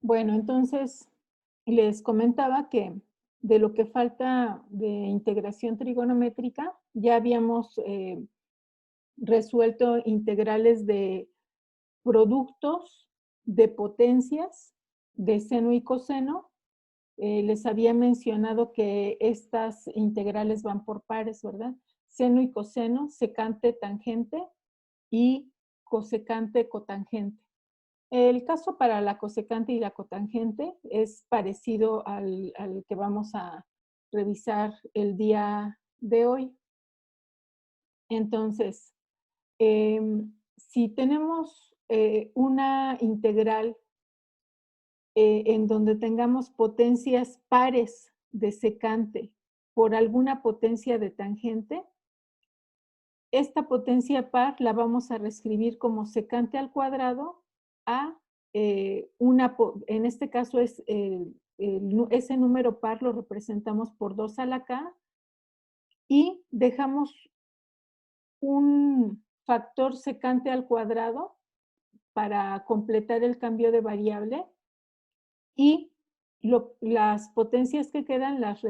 Bueno, entonces les comentaba que de lo que falta de integración trigonométrica, ya habíamos resuelto integrales de productos, de potencias, de seno y coseno. Les había mencionado que estas integrales van por pares, ¿verdad? Seno y coseno, secante, tangente y cosecante, cotangente. El caso para la cosecante y la cotangente es parecido al que vamos a revisar el día de hoy. Entonces, si tenemos una integral en donde tengamos potencias pares de secante por alguna potencia de tangente, esta potencia par la vamos a reescribir como secante al cuadrado a en este caso es ese número par lo representamos por 2 a la k y dejamos un factor secante al cuadrado para completar el cambio de variable y las potencias que quedan las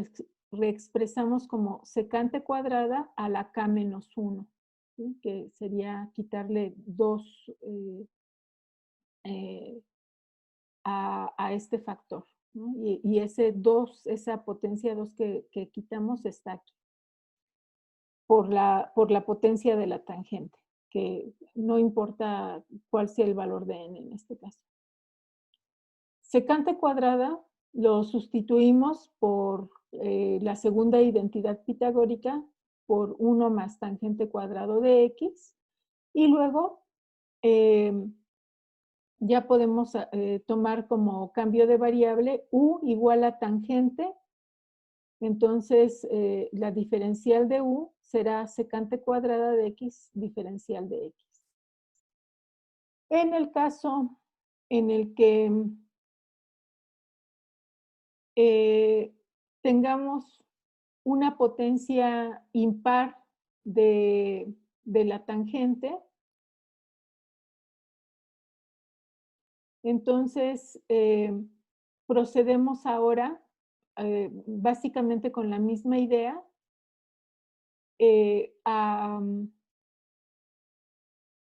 reexpresamos como secante cuadrada a la k menos 1, ¿sí? Que sería quitarle 2 a este factor, ¿no? Y ese 2, esa potencia 2 que quitamos está aquí, por la potencia de la tangente, que no importa cuál sea el valor de n en este caso. Secante cuadrada lo sustituimos por la segunda identidad pitagórica por 1 más tangente cuadrado de x y luego ya podemos tomar como cambio de variable u igual a tangente, entonces la diferencial de u será secante cuadrada de x diferencial de x. En el caso en el que eh, tengamos una potencia impar de la tangente, entonces procedemos ahora básicamente con la misma idea eh, a,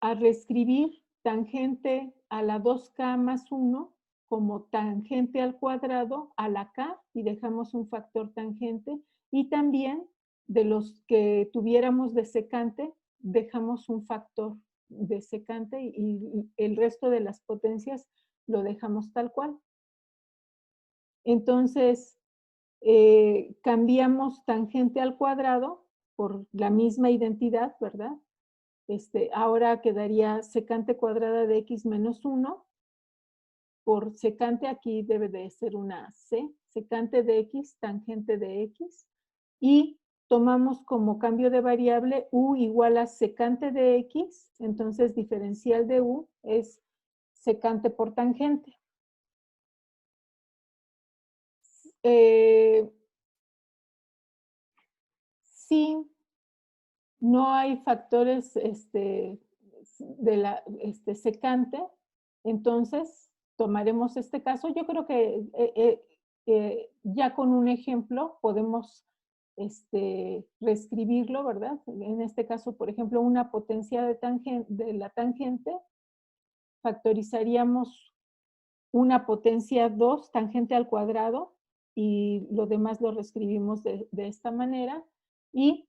a reescribir tangente a la 2k más 1 como tangente al cuadrado a la k y dejamos un factor tangente y también de los que tuviéramos de secante dejamos un factor de secante y el resto de las potencias lo dejamos tal cual. Entonces, cambiamos tangente al cuadrado por la misma identidad, ¿verdad? Ahora quedaría secante cuadrada de x menos 1 por secante, aquí debe de ser una c, secante de x, tangente de x, y tomamos como cambio de variable u igual a secante de x, entonces diferencial de u es secante por tangente. Eh, si no hay factores de la secante, entonces tomaremos este caso. Yo creo que ya con un ejemplo podemos reescribirlo, ¿verdad? En este caso, por ejemplo, una potencia de la tangente, factorizaríamos una potencia 2 tangente al cuadrado y lo demás lo reescribimos de esta manera y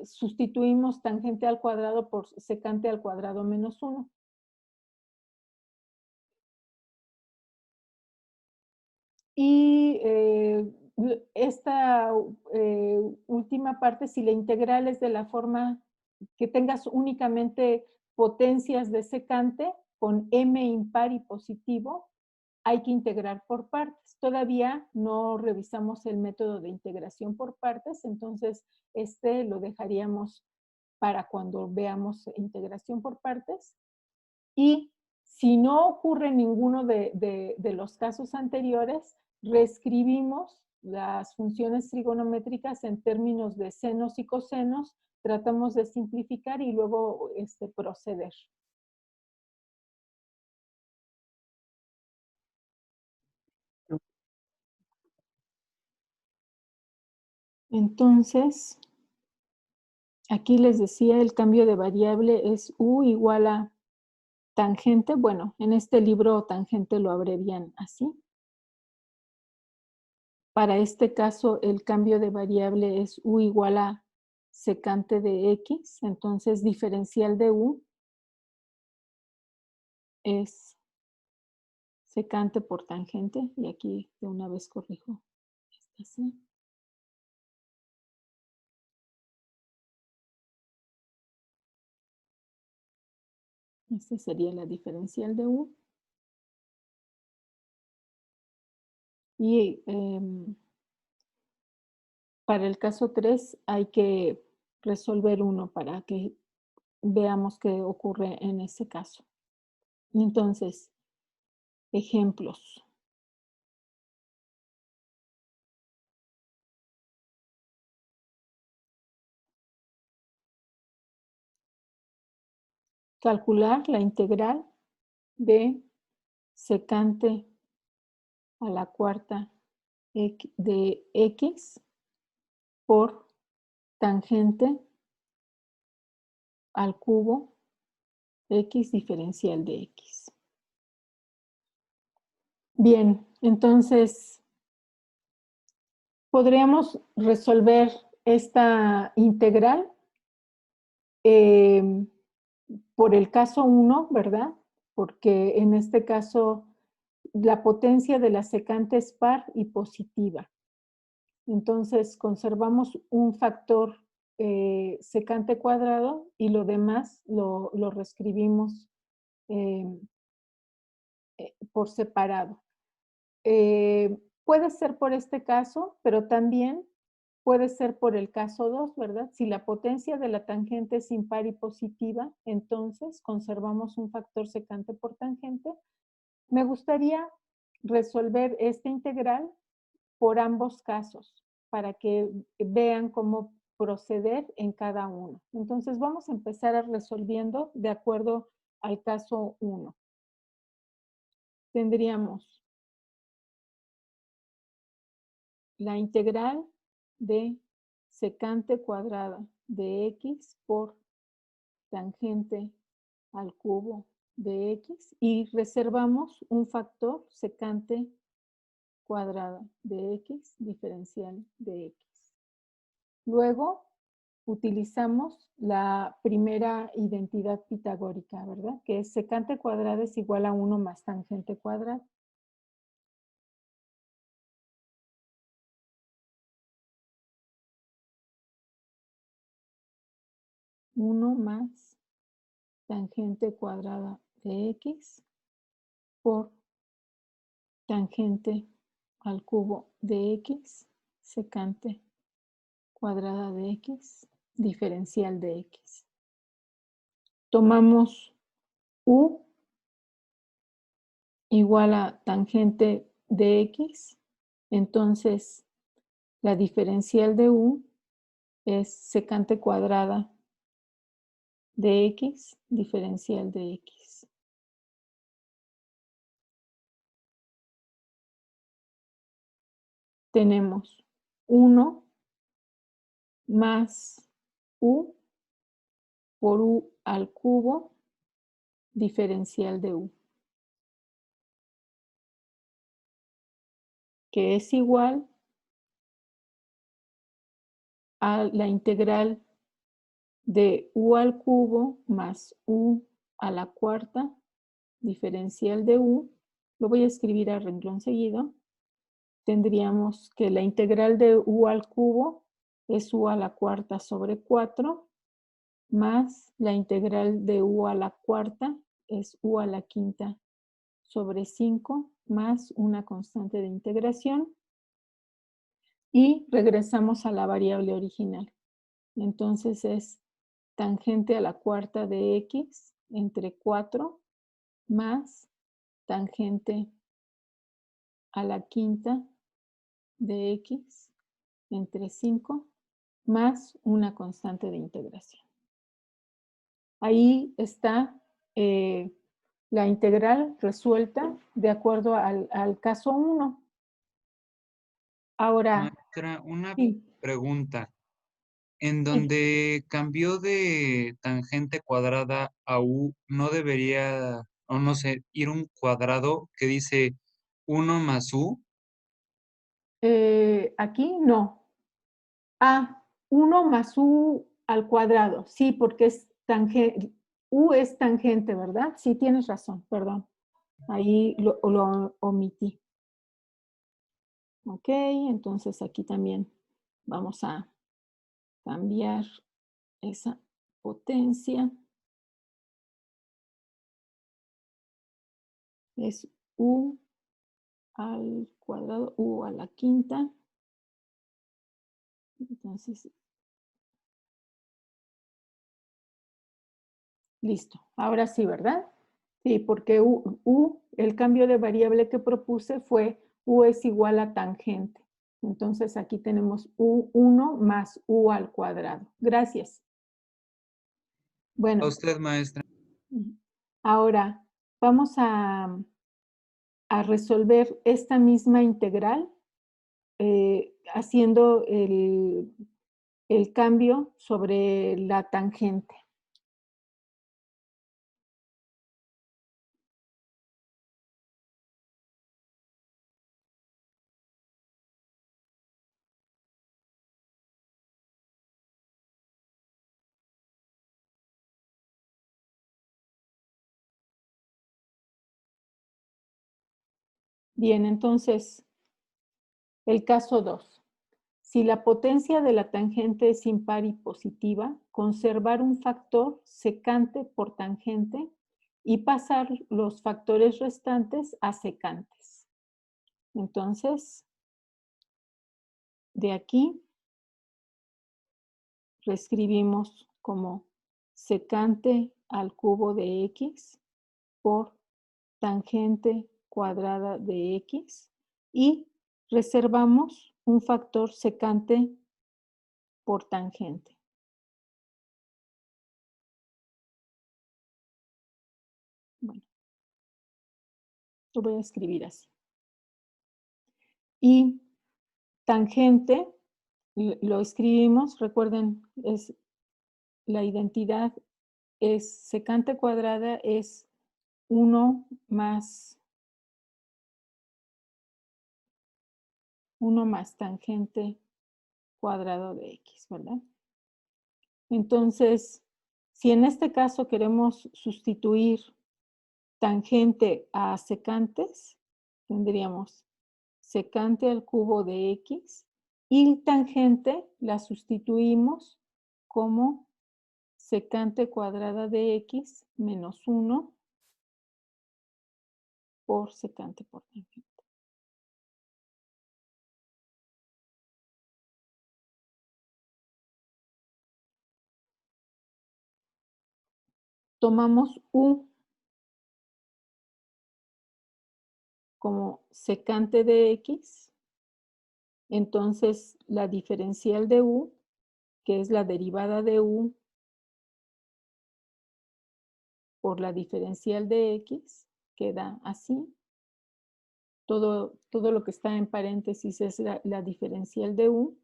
sustituimos tangente al cuadrado por secante al cuadrado menos 1. Y esta última parte, si la integral es de la forma que tengas únicamente potencias de secante con m impar y positivo, hay que integrar por partes. Todavía no revisamos el método de integración por partes, entonces lo dejaríamos para cuando veamos integración por partes. Y si no ocurre ninguno de los casos anteriores, reescribimos las funciones trigonométricas en términos de senos y cosenos, tratamos de simplificar y luego proceder. Entonces, aquí les decía, el cambio de variable es u igual a tangente. Bueno, en este libro tangente lo abrevian así. Para este caso, el cambio de variable es u igual a secante de x. Entonces, diferencial de u es secante por tangente. Y aquí de una vez corrijo esta C. Esta sería la diferencial de u. Y para el caso 3 hay que resolver uno para que veamos qué ocurre en ese caso. Entonces, ejemplos. Calcular la integral de secante a la cuarta de x por tangente al cubo x diferencial de x. Bien, entonces podríamos resolver esta integral por el caso 1, ¿verdad? Porque en este caso la potencia de la secante es par y positiva. Entonces conservamos un factor secante cuadrado y lo demás lo reescribimos por separado. Puede ser por este caso, pero también puede ser por el caso 2, ¿verdad? Si la potencia de la tangente es impar y positiva, entonces conservamos un factor secante por tangente. Me gustaría resolver esta integral por ambos casos, para que vean cómo proceder en cada uno. Entonces vamos a empezar a resolviendo de acuerdo al caso 1. Tendríamos la integral de secante cuadrada de x por tangente al cubo de x y reservamos un factor secante cuadrada de x diferencial de x. Luego utilizamos la primera identidad pitagórica, ¿verdad? Que es secante cuadrada es igual a 1 más tangente cuadrada. Uno más tangente cuadrada de x por tangente al cubo de x secante cuadrada de x diferencial de x. Tomamos u igual a tangente de x, entonces la diferencial de u es secante cuadrada de x diferencial de x. Tenemos 1 más u por u al cubo diferencial de u, que es igual a la integral de u al cubo más u a la cuarta diferencial de u. Lo voy a escribir a renglón seguido. Tendríamos que la integral de u al cubo es u a la cuarta sobre 4 más la integral de u a la cuarta es u a la quinta sobre 5 más una constante de integración y regresamos a la variable original. Entonces es tangente a la cuarta de x entre 4 más tangente a la quinta de x entre 5 más una constante de integración. Ahí está la integral resuelta de acuerdo al caso 1. Ahora, Maestra, una sí. pregunta. En Sí. donde cambió de tangente cuadrada a u, ¿no debería, o no sé, ir un cuadrado que dice 1 más u? Aquí no. Ah, 1 más u al cuadrado. Sí, porque es tangente. U es tangente, ¿verdad? Sí, tienes razón, perdón. Ahí lo omití. Ok, entonces aquí también vamos a cambiar esa potencia. Es u al cuadrado, u a la quinta. Entonces, listo. Ahora sí, ¿verdad? Sí, porque el cambio de variable que propuse fue u es igual a tangente. Entonces aquí tenemos u1 más u al cuadrado. Gracias. A Bueno, usted, maestra. ahora vamos a resolver esta misma integral haciendo el cambio sobre la tangente. Bien, entonces, el caso 2. Si la potencia de la tangente es impar y positiva, conservar un factor secante por tangente y pasar los factores restantes a secantes. Entonces, de aquí reescribimos como secante al cubo de x por tangente cuadrada de x y reservamos un factor secante por tangente. Bueno, lo voy a escribir así. Y tangente, lo escribimos, recuerden, es la identidad es secante cuadrada es 1 más tangente cuadrado de x, ¿verdad? Entonces, si en este caso queremos sustituir tangente a secantes, tendríamos secante al cubo de x y tangente la sustituimos como secante cuadrada de x menos 1 por secante por tangente. Tomamos u como secante de x, entonces la diferencial de u, que es la derivada de u por la diferencial de x, queda así. Todo lo que está en paréntesis es la diferencial de u.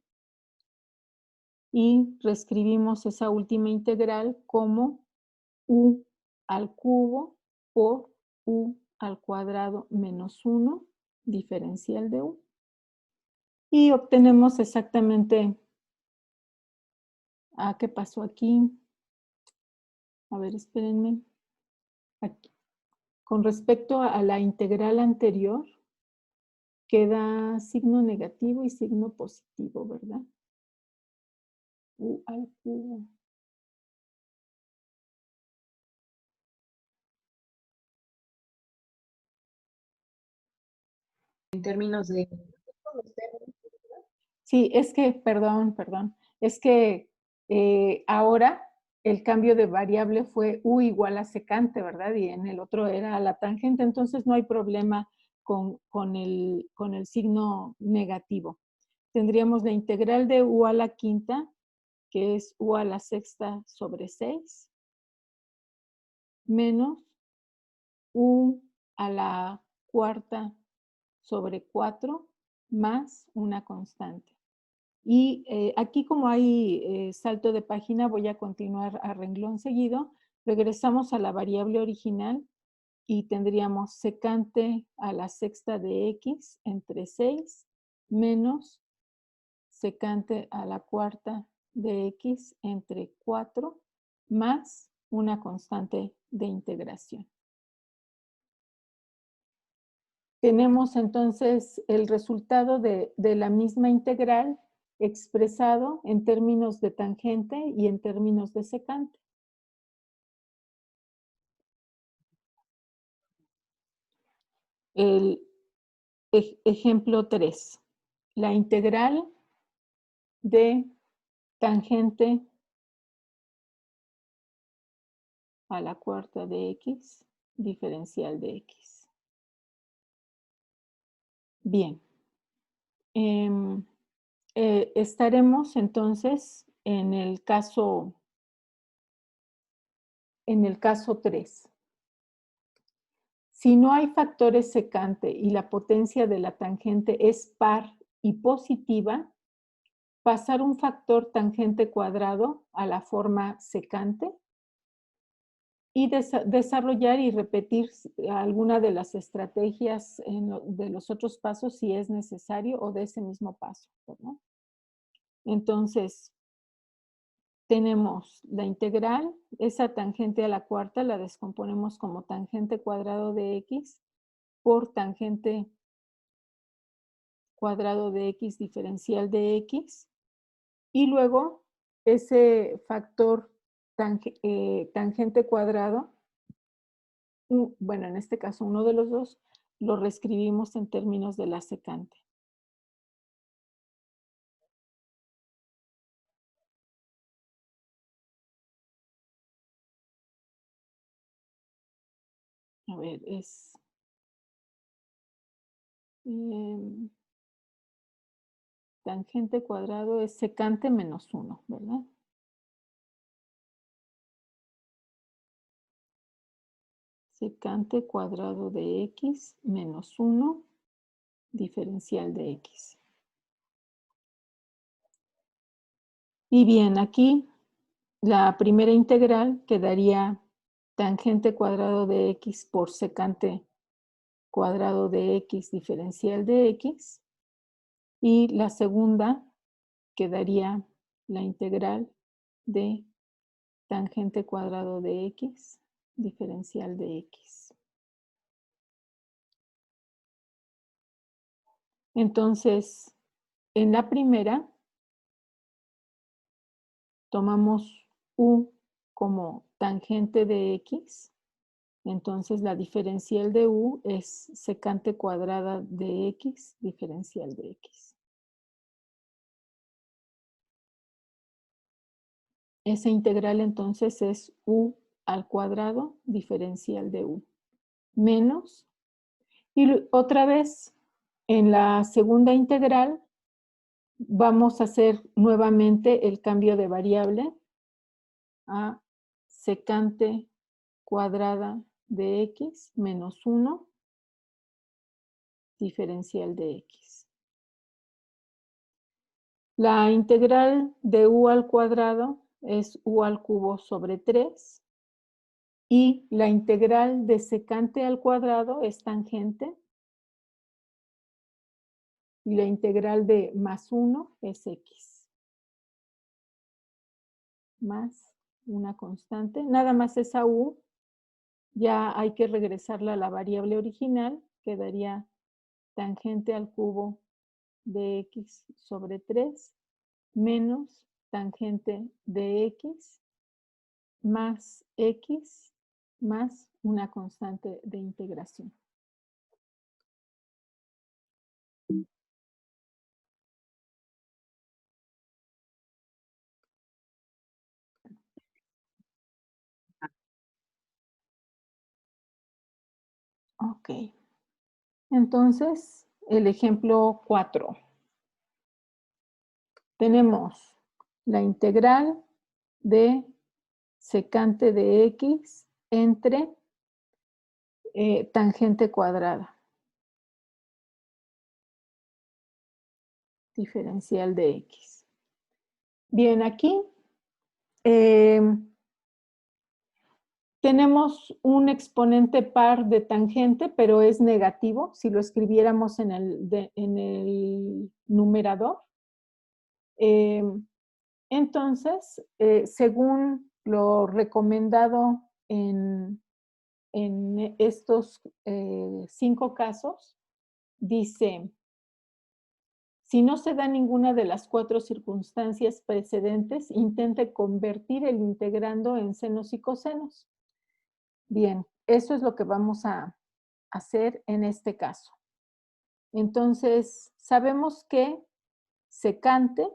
Y reescribimos esa última integral como u al cubo por u al cuadrado menos 1, diferencial de u. Y obtenemos exactamente, ¿qué pasó aquí? A ver, espérenme. Aquí. Con respecto a la integral anterior, queda signo negativo y signo positivo, ¿verdad? U al cubo. En términos de... Sí, es que, perdón, es que ahora el cambio de variable fue u igual a secante, ¿verdad? Y en el otro era la tangente, entonces no hay problema con el signo negativo. Tendríamos la integral de u a la quinta, que es u a la sexta sobre 6, menos u a la cuarta sobre 4, más una constante. Y aquí como hay salto de página, voy a continuar a renglón seguido. Regresamos a la variable original y tendríamos secante a la sexta de x entre 6 menos secante a la cuarta de x entre 4 más una constante de integración. Tenemos entonces el resultado de la misma integral expresado en términos de tangente y en términos de secante. El ejemplo 3. La integral de tangente a la cuarta de x, diferencial de x. Bien. Estaremos entonces en el caso 3. Si no hay factores secante y la potencia de la tangente es par y positiva, pasar un factor tangente cuadrado a la forma secante y desarrollar y repetir alguna de las estrategias de los otros pasos si es necesario o de ese mismo paso, ¿verdad? Entonces, tenemos la integral, esa tangente a la cuarta la descomponemos como tangente cuadrado de x por tangente cuadrado de x diferencial de x, y luego ese factor tangente cuadrado, bueno, en este caso uno de los dos, lo reescribimos en términos de la secante. A ver, es tangente cuadrado es secante menos 1, ¿verdad? Secante cuadrado de x menos 1, diferencial de x. Y bien, aquí la primera integral quedaría tangente cuadrado de x por secante cuadrado de x diferencial de x. Y la segunda quedaría la integral de tangente cuadrado de x diferencial de x. Entonces, en la primera, tomamos u como tangente de x. Entonces, la diferencial de u es secante cuadrada de x diferencial de x. Esa integral entonces es u al cuadrado diferencial de u menos, y otra vez en la segunda integral vamos a hacer nuevamente el cambio de variable a secante cuadrada de x menos 1 diferencial de x. La integral de u al cuadrado es u al cubo sobre 3 y la integral de secante al cuadrado es tangente y la integral de más 1 es x. Más una constante. Nada más esa u, ya hay que regresarla a la variable original, quedaría tangente al cubo de x sobre 3 menos tangente de x más x más una constante de integración. Ok. Entonces, el ejemplo 4. Tenemos la integral de secante de x entre tangente cuadrada diferencial de x. Bien, aquí tenemos un exponente par de tangente, pero es negativo si lo escribiéramos en el numerador. Entonces, según lo recomendado en estos 5 casos, dice, si no se da ninguna de las 4 circunstancias precedentes, intente convertir el integrando en senos y cosenos. Bien, eso es lo que vamos a hacer en este caso. Entonces, sabemos que secante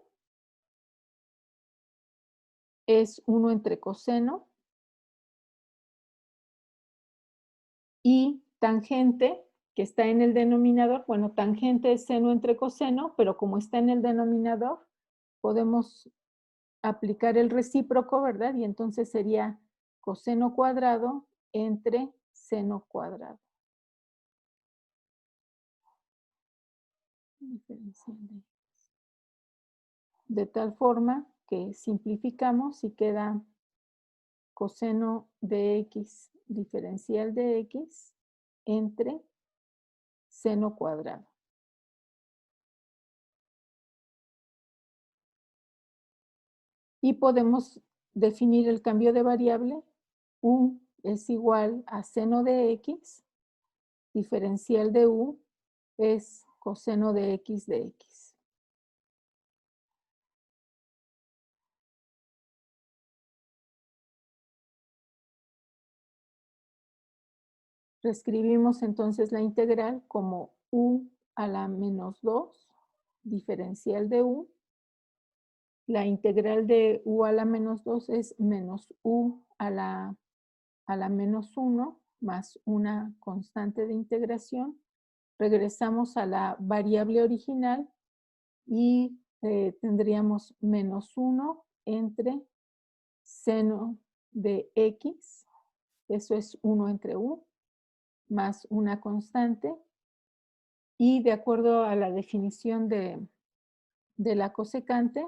es 1 entre coseno y tangente, que está en el denominador, bueno, tangente es seno entre coseno, pero como está en el denominador, podemos aplicar el recíproco, ¿verdad? Y entonces sería coseno cuadrado entre seno cuadrado. De tal forma que simplificamos y queda coseno de x diferencial de x entre seno cuadrado. Y podemos definir el cambio de variable. U es igual a seno de x, diferencial de u es coseno de x de x. Reescribimos entonces la integral como u a la menos 2, diferencial de u. La integral de u a la menos 2 es menos u a la menos 1 más una constante de integración. Regresamos a la variable original y tendríamos menos 1 entre seno de x, eso es 1 entre u, más una constante, y de acuerdo a la definición de la cosecante,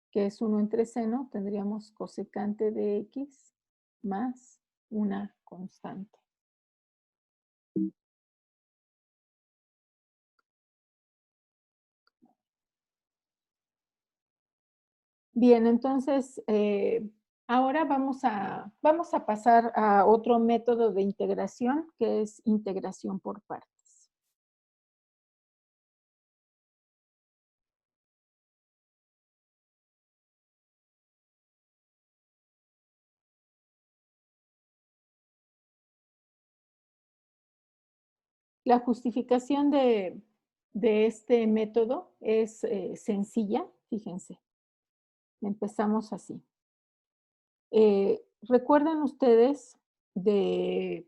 que es 1 entre seno, tendríamos cosecante de x más una constante. Bien, entonces, ahora vamos a pasar a otro método de integración, que es integración por partes. La justificación de este método es sencilla, fíjense. Empezamos así. ¿Recuerdan ustedes de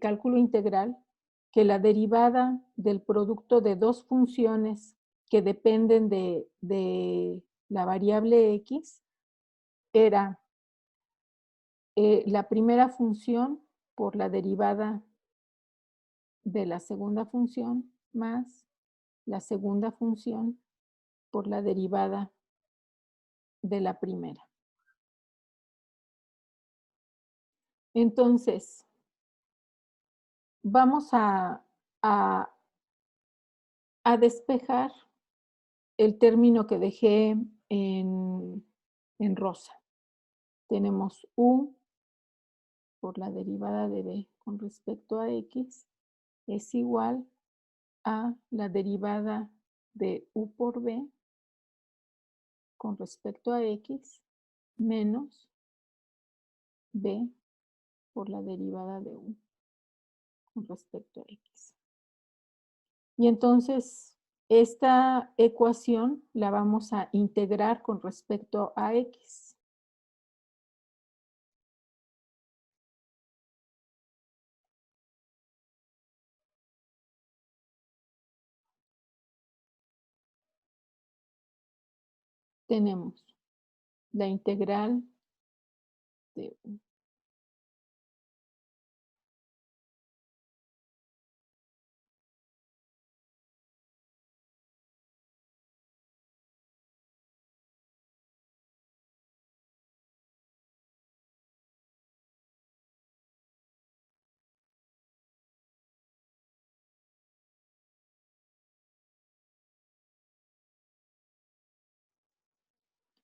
cálculo integral que la derivada del producto de dos funciones que dependen de la variable x era la primera función por la derivada de la segunda función más la segunda función por la derivada de la primera? Entonces, vamos a despejar el término que dejé en rosa. Tenemos u por la derivada de b con respecto a x es igual a la derivada de u por b con respecto a x menos b por la derivada de u con respecto a x. Y entonces, esta ecuación la vamos a integrar con respecto a x. Tenemos la integral de u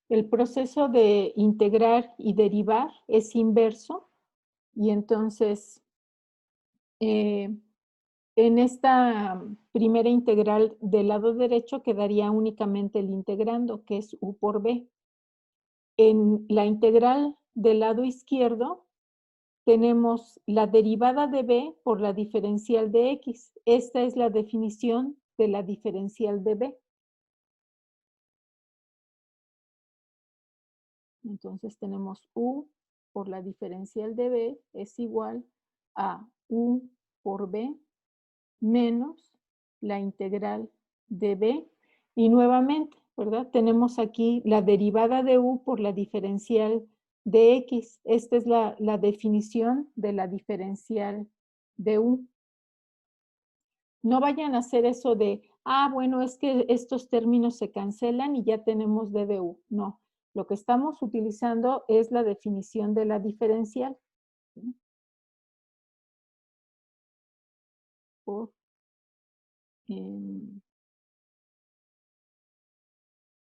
El proceso de integrar y derivar es inverso y entonces en esta primera integral del lado derecho quedaría únicamente el integrando, que es u por b. En la integral del lado izquierdo tenemos la derivada de b por la diferencial de x. Esta es la definición de la diferencial de b. Entonces tenemos u por la diferencial de b es igual a u por b menos la integral de b. Y nuevamente, ¿verdad? Tenemos aquí la derivada de u por la diferencial de x. Esta es la definición de la diferencial de u. No vayan a hacer eso de, bueno, es que estos términos se cancelan y ya tenemos d de u. No, lo que estamos utilizando es la definición de la diferencial. ¿Sí? Por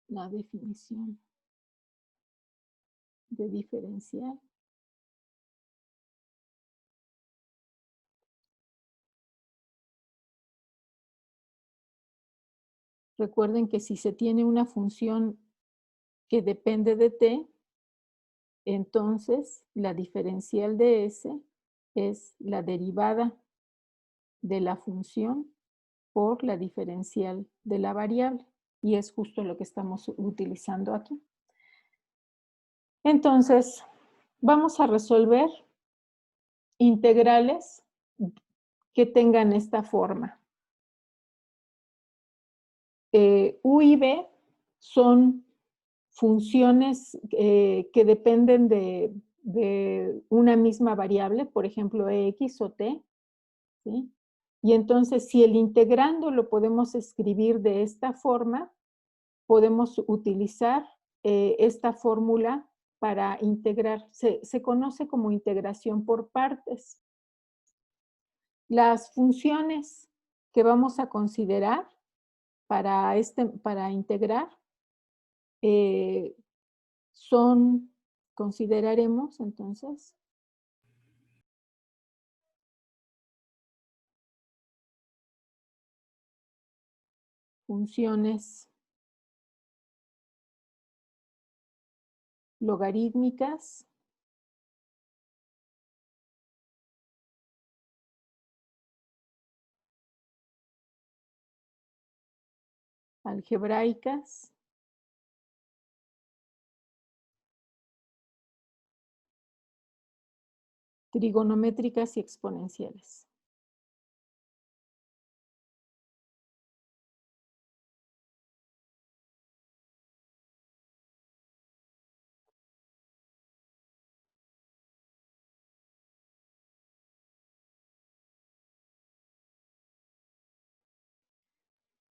la definición de diferencial. Recuerden que si se tiene una función que depende de t, entonces la diferencial de s es la derivada de la función por la diferencial de la variable. Y es justo lo que estamos utilizando aquí. Entonces, vamos a resolver integrales que tengan esta forma. U y b son funciones que dependen de una misma variable, por ejemplo, x o t, ¿sí? Y entonces, si el integrando lo podemos escribir de esta forma, podemos utilizar esta fórmula para integrar. Se conoce como integración por partes. Las funciones que vamos a considerar para integrar consideraremos entonces, funciones logarítmicas, algebraicas, trigonométricas y exponenciales.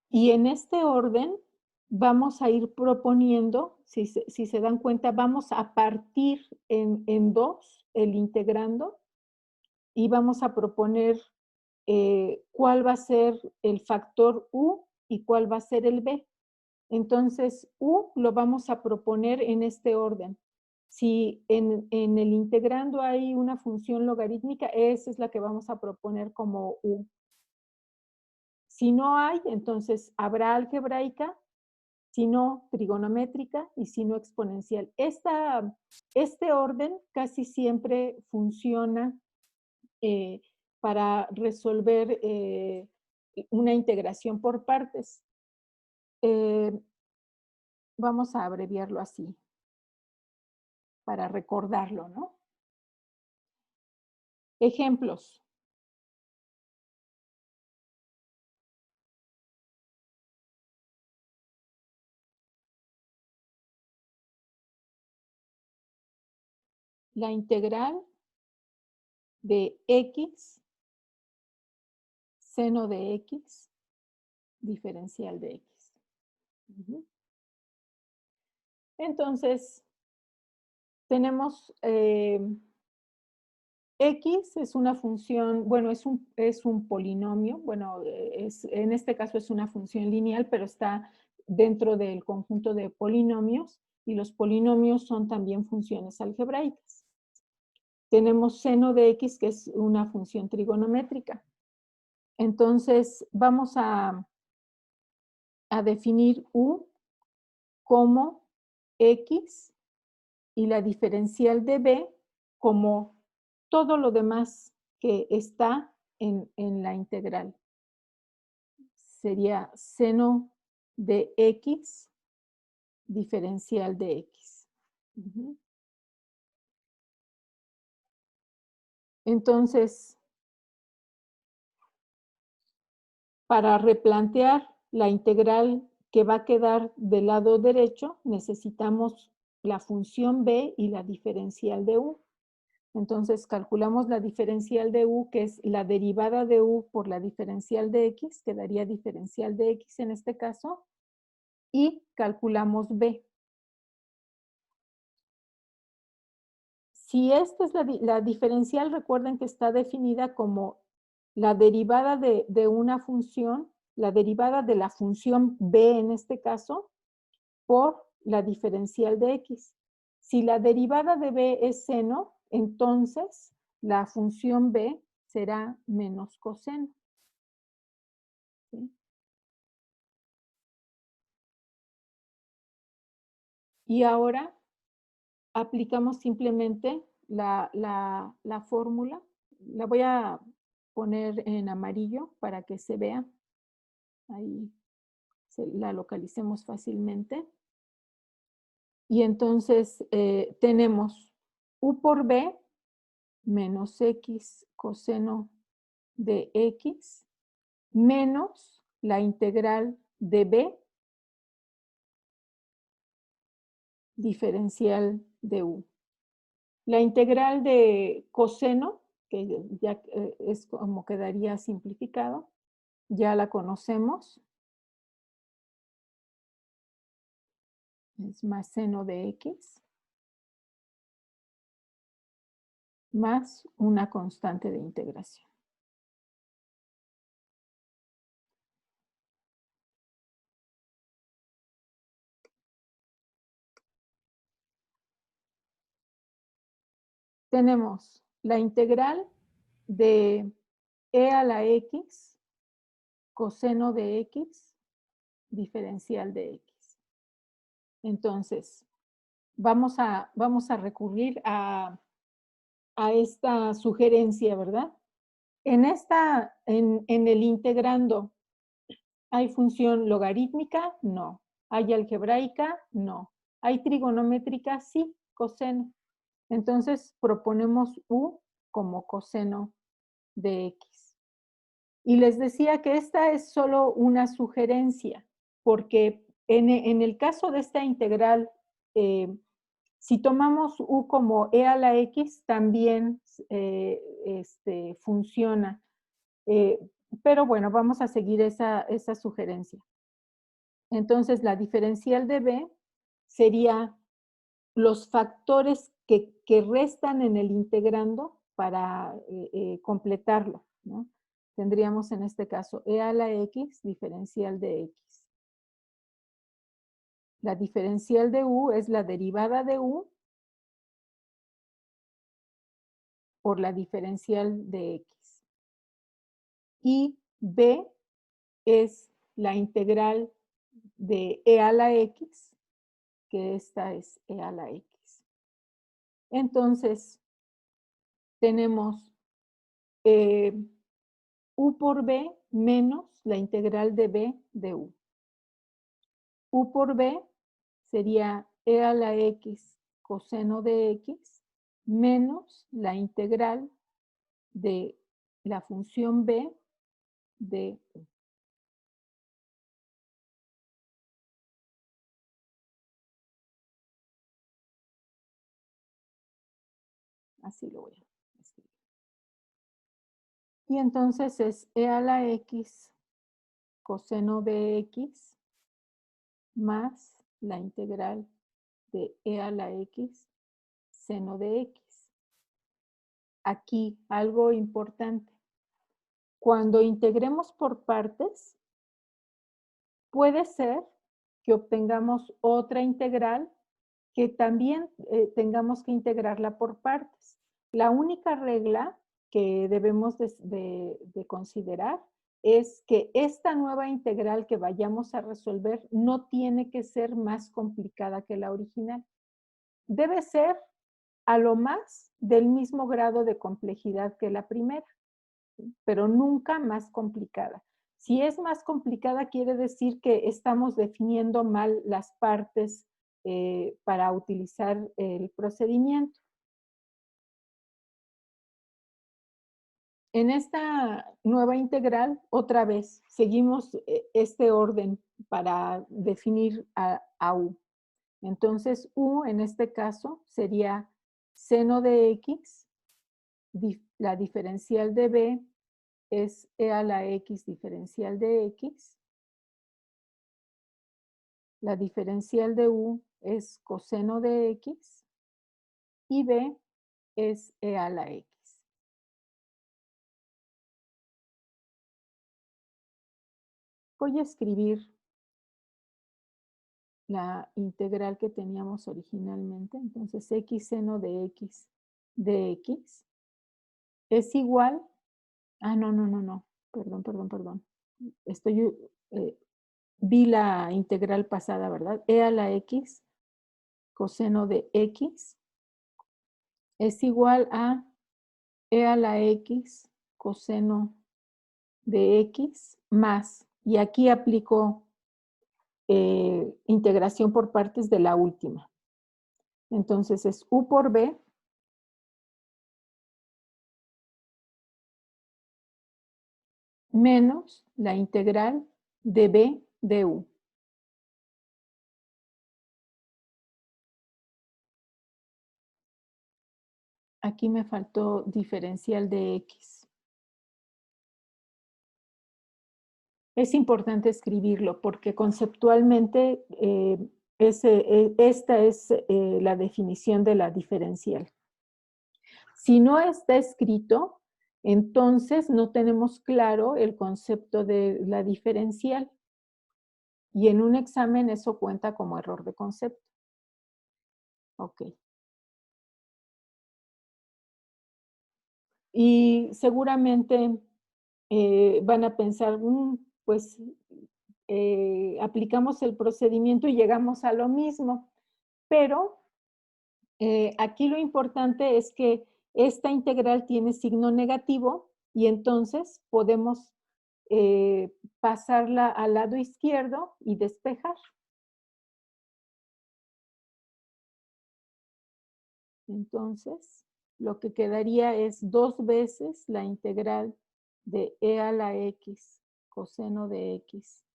Y en este orden vamos a ir proponiendo, si se dan cuenta, vamos a partir en dos el integrando y vamos a proponer cuál va a ser el factor u y cuál va a ser el b. Entonces, u lo vamos a proponer en este orden. Si en el integrando hay una función logarítmica, esa es la que vamos a proponer como u. Si no hay, entonces habrá algebraica, si no trigonométrica y si no exponencial. Este orden casi siempre funciona para resolver una integración por partes. Vamos a abreviarlo así, para recordarlo, ¿no? Ejemplos. La integral de x, seno de x, diferencial de x. Entonces, tenemos x es una función, bueno, es un polinomio, bueno, en este caso es una función lineal, pero está dentro del conjunto de polinomios, y los polinomios son también funciones algebraicas. Tenemos seno de x, que es una función trigonométrica. Entonces, vamos a definir u como x y la diferencial de b como todo lo demás que está en la integral. Sería seno de x, diferencial de x. Entonces, para replantear la integral que va a quedar del lado derecho, necesitamos la función b y la diferencial de u. Entonces, calculamos la diferencial de u, que es la derivada de u por la diferencial de x, quedaría diferencial de x en este caso, y calculamos b. Si esta es la diferencial, recuerden que está definida como la derivada de una función, la derivada de la función b en este caso, por la diferencial de x. Si la derivada de b es seno, entonces la función b será menos coseno. ¿Sí? Y ahora aplicamos simplemente la fórmula. La voy a poner en amarillo para que se vea. Ahí la localicemos fácilmente. Y entonces tenemos u por b menos x coseno de x menos la integral de b diferencial de u. La integral de coseno, que ya es como quedaría simplificado, ya la conocemos. Es más seno de x más una constante de integración. Tenemos la integral de e a la x, coseno de x, diferencial de x. Entonces, vamos a recurrir a esta sugerencia, ¿verdad? En el integrando, ¿hay función logarítmica? No. ¿Hay algebraica? No. ¿Hay trigonométrica? Sí, coseno. Entonces, proponemos u como coseno de x. Y les decía que esta es solo una sugerencia, porque en el caso de esta integral, si tomamos u como e a la x, también funciona. Pero bueno, vamos a seguir esa sugerencia. Entonces, la diferencial de b sería los factores que restan en el integrando para completarlo, ¿no? Tendríamos en este caso e a la x, diferencial de x. La diferencial de u es la derivada de u por la diferencial de x. Y b es la integral de e a la x, que esta es e a la x. Entonces, tenemos u por b menos la integral de b de u. U por b sería e a la x coseno de x menos la integral de la función b de u. Así lo voy a escribir. Y entonces es e a la x coseno de x más la integral de e a la x seno de x. Aquí algo importante. Cuando integremos por partes, puede ser que obtengamos otra integral que también tengamos que integrarla por partes. La única regla que debemos de considerar es que esta nueva integral que vayamos a resolver no tiene que ser más complicada que la original. Debe ser a lo más del mismo grado de complejidad que la primera, pero nunca más complicada. Si es más complicada, quiere decir que estamos definiendo mal las partes para utilizar el procedimiento. En esta nueva integral, otra vez, seguimos este orden para definir a U. Entonces, U en este caso sería seno de X, la diferencial de B es e a la X diferencial de X. La diferencial de U es coseno de X y B es e a la X. Voy a escribir la integral que teníamos originalmente. Entonces, X seno de X de X es igual, no, perdón. Vi la integral pasada, ¿verdad? E a la X coseno de X es igual a e a la X coseno de X más, y aquí aplico integración por partes de la última. Entonces es U por B menos la integral de B de U. Aquí me faltó diferencial de X. Es importante escribirlo porque conceptualmente esta es la definición de la diferencial. Si no está escrito, entonces no tenemos claro el concepto de la diferencial. Y en un examen eso cuenta como error de concepto. Ok. Y seguramente van a pensar, pues aplicamos el procedimiento y llegamos a lo mismo. Pero aquí lo importante es que esta integral tiene signo negativo y entonces podemos pasarla al lado izquierdo y despejar. Entonces, lo que quedaría es 2 veces la integral de e a la x coseno de x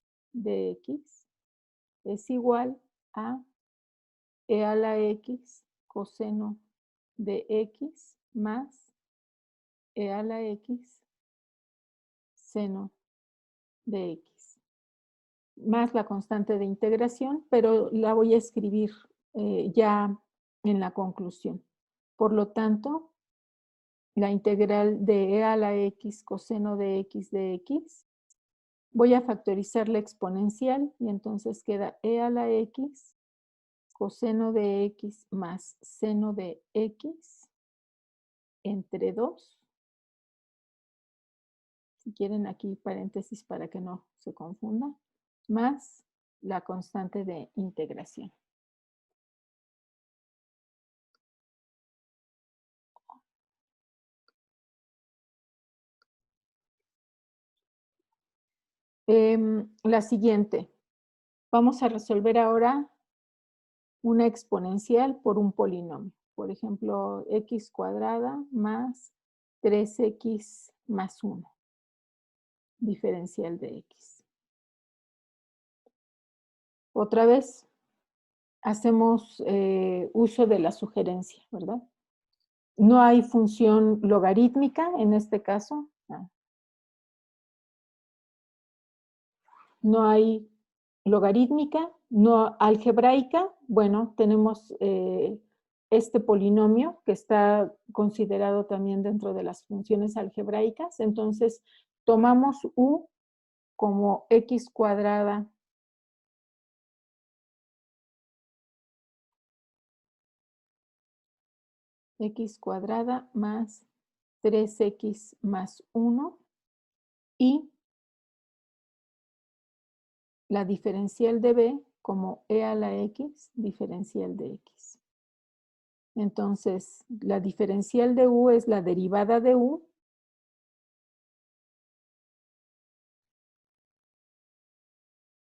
es igual a e a la x coseno de x más e a la x seno de x, más la constante de integración, pero la voy a escribir ya en la conclusión. Por lo tanto, la integral de e a la x coseno de x, voy a factorizar la exponencial y entonces queda e a la x coseno de x más seno de x entre 2. Si quieren aquí paréntesis para que no se confunda, más la constante de integración. La siguiente. Vamos a resolver ahora una exponencial por un polinomio. Por ejemplo, x cuadrada más 3x más 1. Diferencial de x. Otra vez, hacemos uso de la sugerencia, ¿verdad? No hay función logarítmica en este caso. No hay logarítmica, no algebraica. Bueno, tenemos este polinomio que está considerado también dentro de las funciones algebraicas. Entonces, tomamos u como x cuadrada x cuadrada más 3x más 1 y la diferencial de b como e a la x diferencial de x. Entonces, la diferencial de u es la derivada de u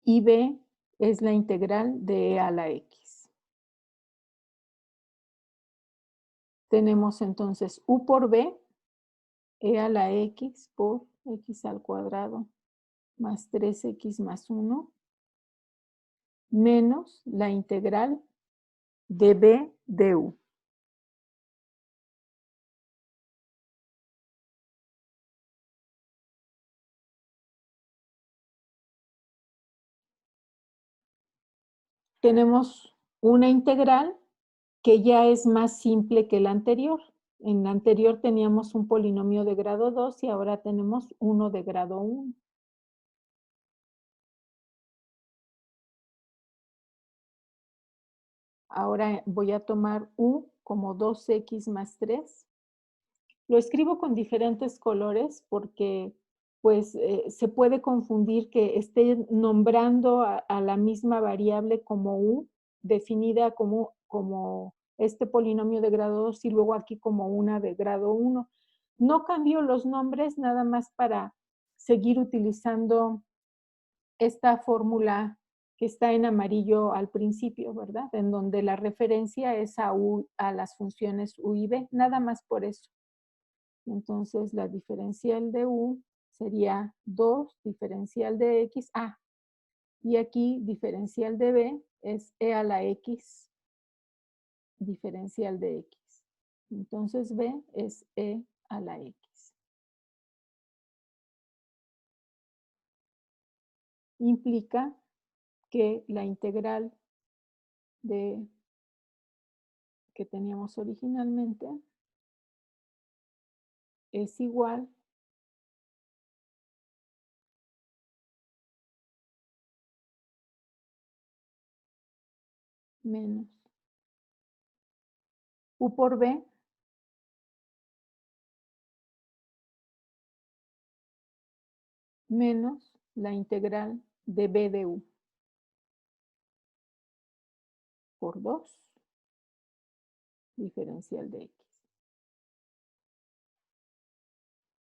y b es la integral de e a la x. Tenemos entonces u por b, e a la x por x al cuadrado más 3x más 1 menos la integral de b de u. Tenemos una integral que ya es más simple que la anterior. En la anterior teníamos un polinomio de grado 2 y ahora tenemos uno de grado 1. Ahora voy a tomar u como 2x más 3. Lo escribo con diferentes colores porque pues se puede confundir que esté nombrando a la misma variable como u, definida como este polinomio de grado 2 y luego aquí como una de grado 1. No cambio los nombres nada más para seguir utilizando esta fórmula que está en amarillo al principio, ¿verdad? En donde la referencia es a las funciones u y b, nada más por eso. Entonces, la diferencial de u sería 2 diferencial de x, y aquí diferencial de b es e a la x diferencial de x. Entonces, b es e a la x. Implica que la integral que teníamos originalmente es igual menos u por b menos la integral de b de u por 2 diferencial de x.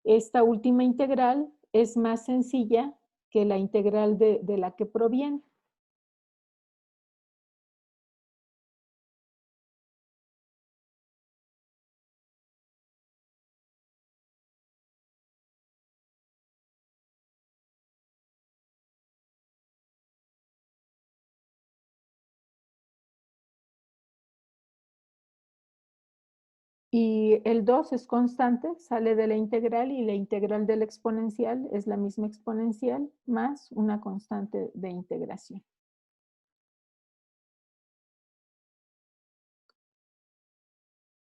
Esta última integral es más sencilla que la integral de la que proviene. Y el 2 es constante, sale de la integral y la integral de la exponencial es la misma exponencial más una constante de integración.